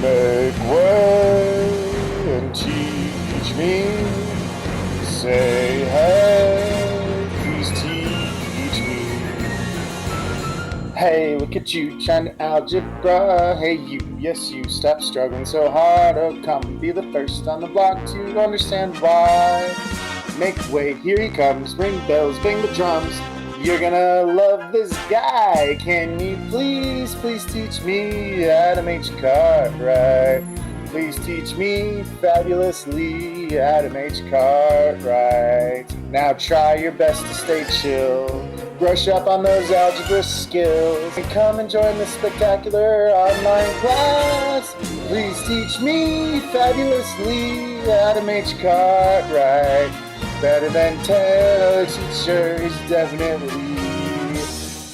Make way and teach me. Say, hey, please teach me. Hey, look at you trying to algebra. Hey, you, yes, you, stop struggling so hard. Oh, come, be the first on the block to understand why. Make way, here he comes. Ring bells, bang the drums. You're gonna love this guy. Can you please teach me how to make your card right? Please teach me fabulously how to make your card right. Now try your best to stay chill. Brush up on those algebra skills and come and join the spectacular online class. Please teach me fabulously how to make your card right. Better than 10 other teachers, definitely.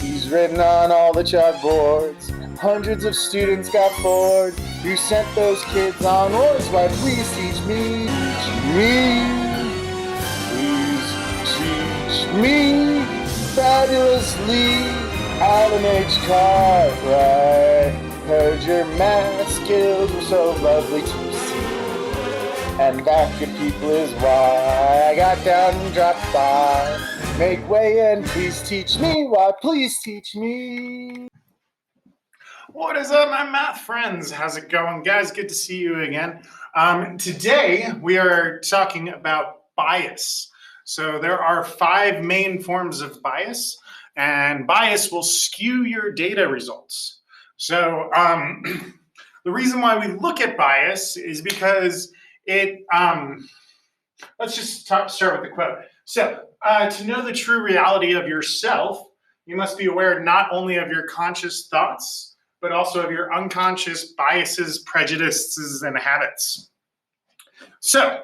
He's written on all the chalkboards. Hundreds of students got bored. You sent those kids onwards. Why, please teach me. Please teach me fabulously how to make your card right. Heard your math skills were so lovely to see. And that, good people, is why I got down and dropped by. Make way and please teach me. Why, please teach me. What is up, my math friends? How's it going, guys? Good to see you again. Today, we are talking about bias. So there are 5 main forms of bias, and bias will skew your data results. So the reason why we look at bias is because it, let's just start with the quote. So, to know the true reality of yourself, you must be aware not only of your conscious thoughts, but also of your unconscious biases, prejudices, and habits. So,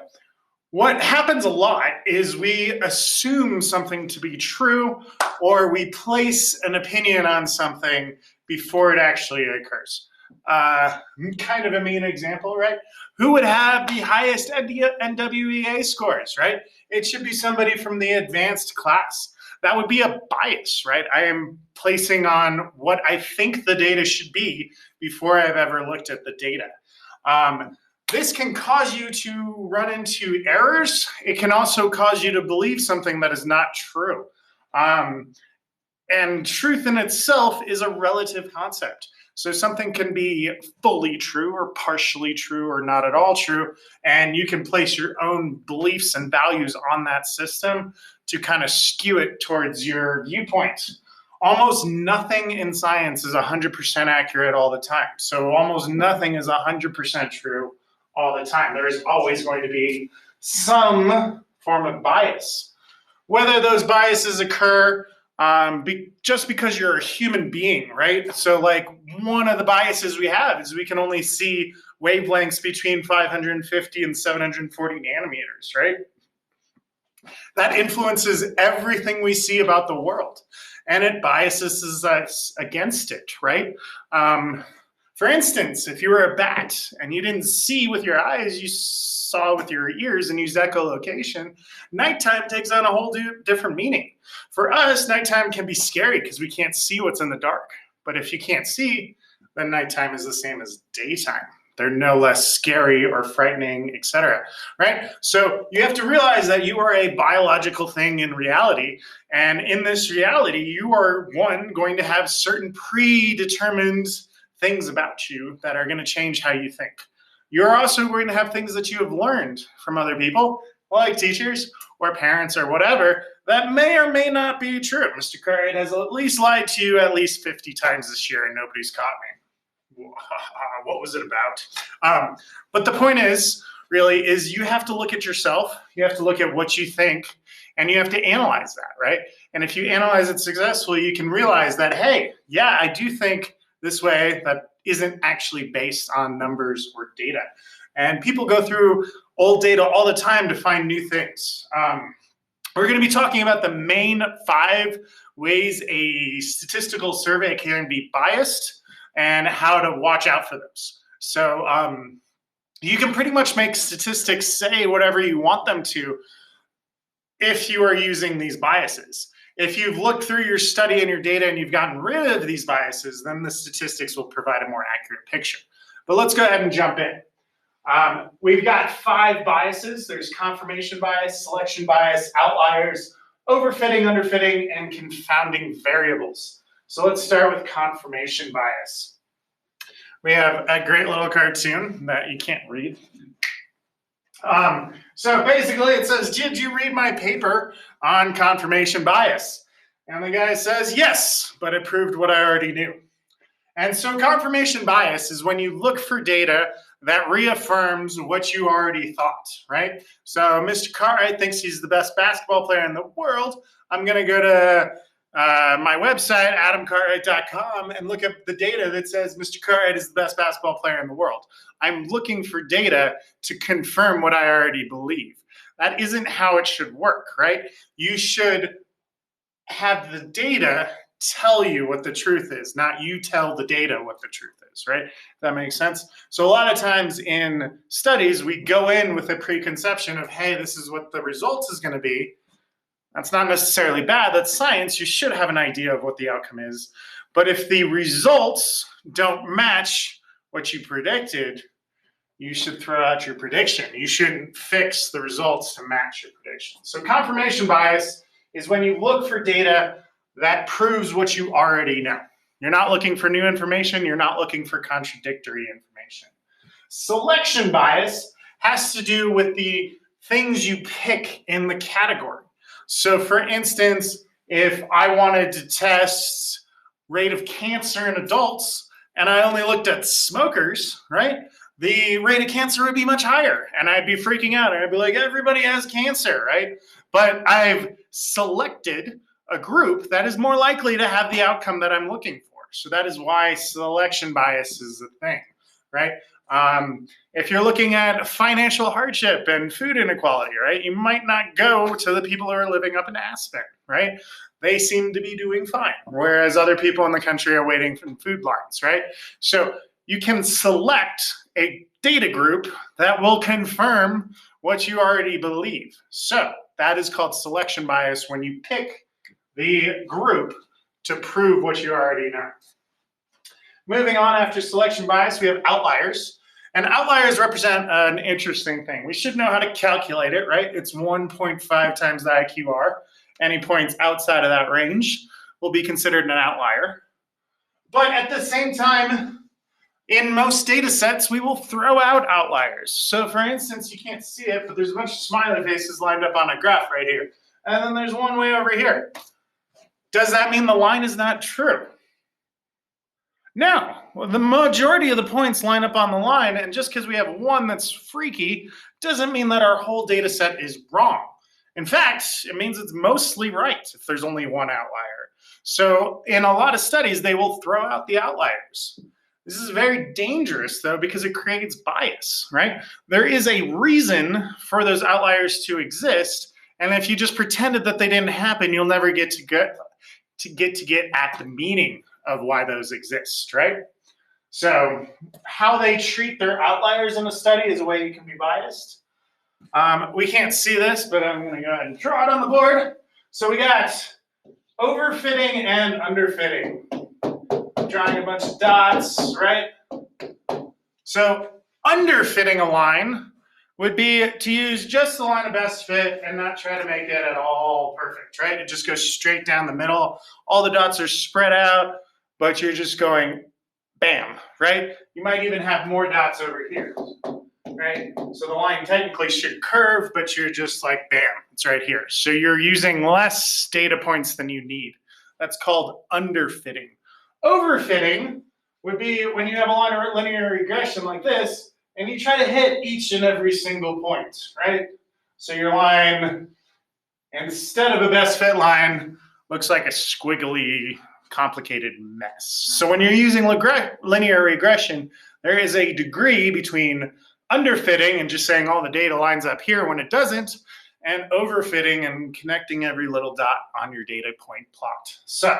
what happens a lot is we assume something to be true, or we place an opinion on something before it actually occurs. Kind of a mean example, right? Who would have the highest NWEA scores, right? It should be somebody from the advanced class. That would be a bias, right? I am placing on what I think the data should be before I've ever looked at the data. This can cause you to run into errors. It can also cause you to believe something that is not true. And truth in itself is a relative concept. So something can be fully true or partially true or not at all true, and you can place your own beliefs and values on that system to kind of skew it towards your viewpoint. Almost nothing in science is 100% accurate all the time. So almost nothing is 100% true all the time. There is always going to be some form of bias. Whether those biases occur just because you're a human being, right? So like one of the biases we have is we can only see wavelengths between 550 and 740 nanometers, right? That influences everything we see about the world, and it biases us against it, right? For instance, if you were a bat and you didn't see with your eyes, you saw with your ears and used echolocation, nighttime takes on a whole different meaning. For us, nighttime can be scary because we can't see what's in the dark. But if you can't see, then nighttime is the same as daytime. They're no less scary or frightening, etc. Right? So you have to realize that you are a biological thing in reality. And in this reality, you are, one, going to have certain predetermined things about you that are going to change how you think. You're also going to have things that you have learned from other people, like teachers or parents or whatever, that may or may not be true. Mr. Curry has at least lied to you at least 50 times this year and nobody's caught me. What was it about? But the point is, really, is you have to look at yourself, you have to look at what you think, and you have to analyze that, right? And if you analyze it successfully, you can realize that, hey, yeah, I do think this way that isn't actually based on numbers or data. And people go through old data all the time to find new things. We're going to be talking about the main 5 ways a statistical survey can be biased and how to watch out for those. So you can pretty much make statistics say whatever you want them to if you are using these biases. If you've looked through your study and your data and you've gotten rid of these biases, then the statistics will provide a more accurate picture. But let's go ahead and jump in. We've got 5 biases. There's confirmation bias, selection bias, outliers, overfitting, underfitting, and confounding variables. So let's start with confirmation bias. We have a great little cartoon that you can't read. So basically it says, did you read my paper on confirmation bias? And the guy says, yes, but it proved what I already knew. And so confirmation bias is when you look for data that reaffirms what you already thought, right? So Mr. Cartwright thinks he's the best basketball player in the world. I'm going to go to my website, adamcartwright.com, and look up the data that says Mr. Cartwright is the best basketball player in the world. I'm looking for data to confirm what I already believe. That isn't how it should work, right? You should have the data tell you what the truth is, not you tell the data what the truth is, right? That makes sense? So a lot of times in studies, we go in with a preconception of, hey, this is what the results is going to be. That's not necessarily bad. That's science. You should have an idea of what the outcome is. But if the results don't match what you predicted, you should throw out your prediction. You shouldn't fix the results to match your prediction. So confirmation bias is when you look for data that proves what you already know. You're not looking for new information. You're not looking for contradictory information. Selection bias has to do with the things you pick in the category. So for instance, if I wanted to test rate of cancer in adults and I only looked at smokers, right? The rate of cancer would be much higher and I'd be freaking out. I'd be like, everybody has cancer, right? But I've selected a group that is more likely to have the outcome that I'm looking for. So that is why selection bias is a thing, right? If you're looking at financial hardship and food inequality, right, you might not go to the people who are living up in Aspen, right? They seem to be doing fine, whereas other people in the country are waiting for food lines, right? So you can select a data group that will confirm what you already believe. So that is called selection bias when you pick the group to prove what you already know. Moving on after selection bias, we have outliers. And outliers represent an interesting thing. We should know how to calculate it, right? It's 1.5 times the IQR. Any points outside of that range will be considered an outlier. But at the same time, in most data sets, we will throw out outliers. So for instance, you can't see it, but there's a bunch of smiley faces lined up on a graph right here. And then there's one way over here. Does that mean the line is not true? No, well, the majority of the points line up on the line, and just because we have one that's freaky doesn't mean that our whole data set is wrong. In fact, it means it's mostly right if there's only one outlier. So in a lot of studies, they will throw out the outliers. This is very dangerous, though, because it creates bias, right? There is a reason for those outliers to exist, and if you just pretended that they didn't happen, you'll never get at the meaning of why those exist, right? So how they treat their outliers in a study is a way you can be biased. We can't see this, but I'm going to go ahead and draw it on the board. So we got overfitting and underfitting. Drawing a bunch of dots, right? So underfitting a line would be to use just the line of best fit and not try to make it at all perfect, right? It just goes straight down the middle. All the dots are spread out, but you're just going bam, right? You might even have more dots over here, right? So the line technically should curve, but you're just like bam, it's right here. So you're using less data points than you need. That's called underfitting. Overfitting would be when you have a line of linear regression like this, and you try to hit each and every single point, right? So your line, instead of a best fit line, looks like a squiggly, complicated mess. So when you're using linear regression, there is a degree between underfitting and just saying all the data lines up here when it doesn't, and overfitting and connecting every little dot on your data point plot. So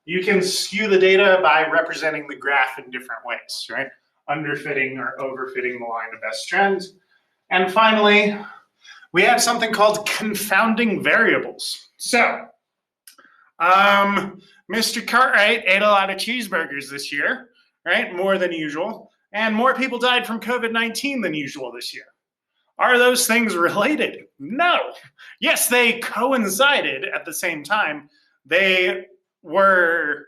you can skew the data by representing the graph in different ways, right? Underfitting or overfitting the line of best trend. And finally, we have something called confounding variables. So, Mr. Cartwright ate a lot of cheeseburgers this year, right? More than usual. and more people died from COVID-19 than usual this year. Are those things related? No. Yes, they coincided at the same time. They were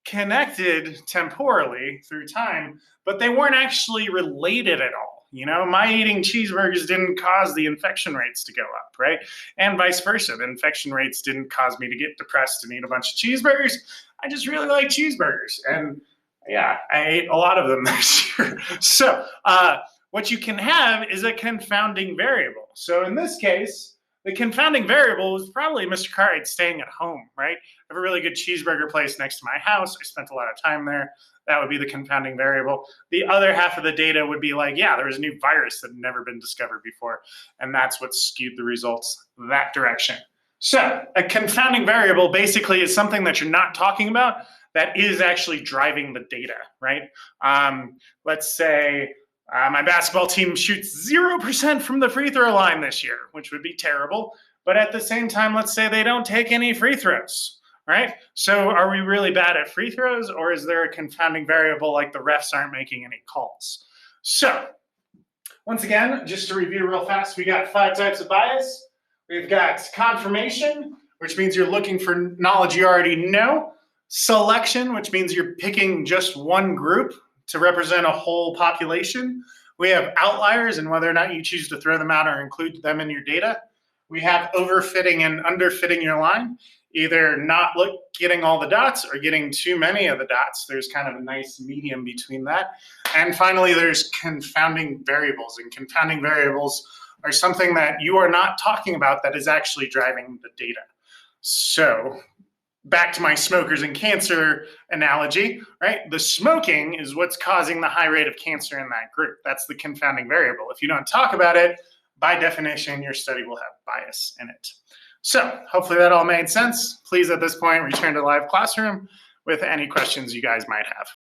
connected temporally through time, but they weren't actually related at all. You know, my eating cheeseburgers didn't cause the infection rates to go up, right? And vice versa. The infection rates didn't cause me to get depressed and eat a bunch of cheeseburgers. I just really like cheeseburgers. And yeah, I ate a lot of them this year. So, what you can have is a confounding variable. So in this case, the confounding variable was probably Mr. Cartwright staying at home, right? I have a really good cheeseburger place next to my house. I spent a lot of time there. That would be the confounding variable. The other half of the data would be like, yeah, there was a new virus that had never been discovered before. And that's what skewed the results that direction. So a confounding variable basically is something that you're not talking about that is actually driving the data, right? Let's say my basketball team shoots 0% from the free throw line this year, which would be terrible. But at the same time, let's say they don't take any free throws, right? So are we really bad at free throws, or is there a confounding variable like the refs aren't making any calls? So once again, just to review real fast, we got 5 types of bias. We've got confirmation, which means you're looking for knowledge you already know. Selection, which means you're picking just one group to represent a whole population. We have outliers and whether or not you choose to throw them out or include them in your data. We have overfitting and underfitting your line, either not getting all the dots or getting too many of the dots. There's kind of a nice medium between that. And finally, there's confounding variables. And confounding variables are something that you are not talking about that is actually driving the data. So back to my smokers and cancer analogy, right? The smoking is what's causing the high rate of cancer in that group. That's the confounding variable. If you don't talk about it, by definition, your study will have bias in it. So hopefully that all made sense. Please, at this point, return to live classroom with any questions you guys might have.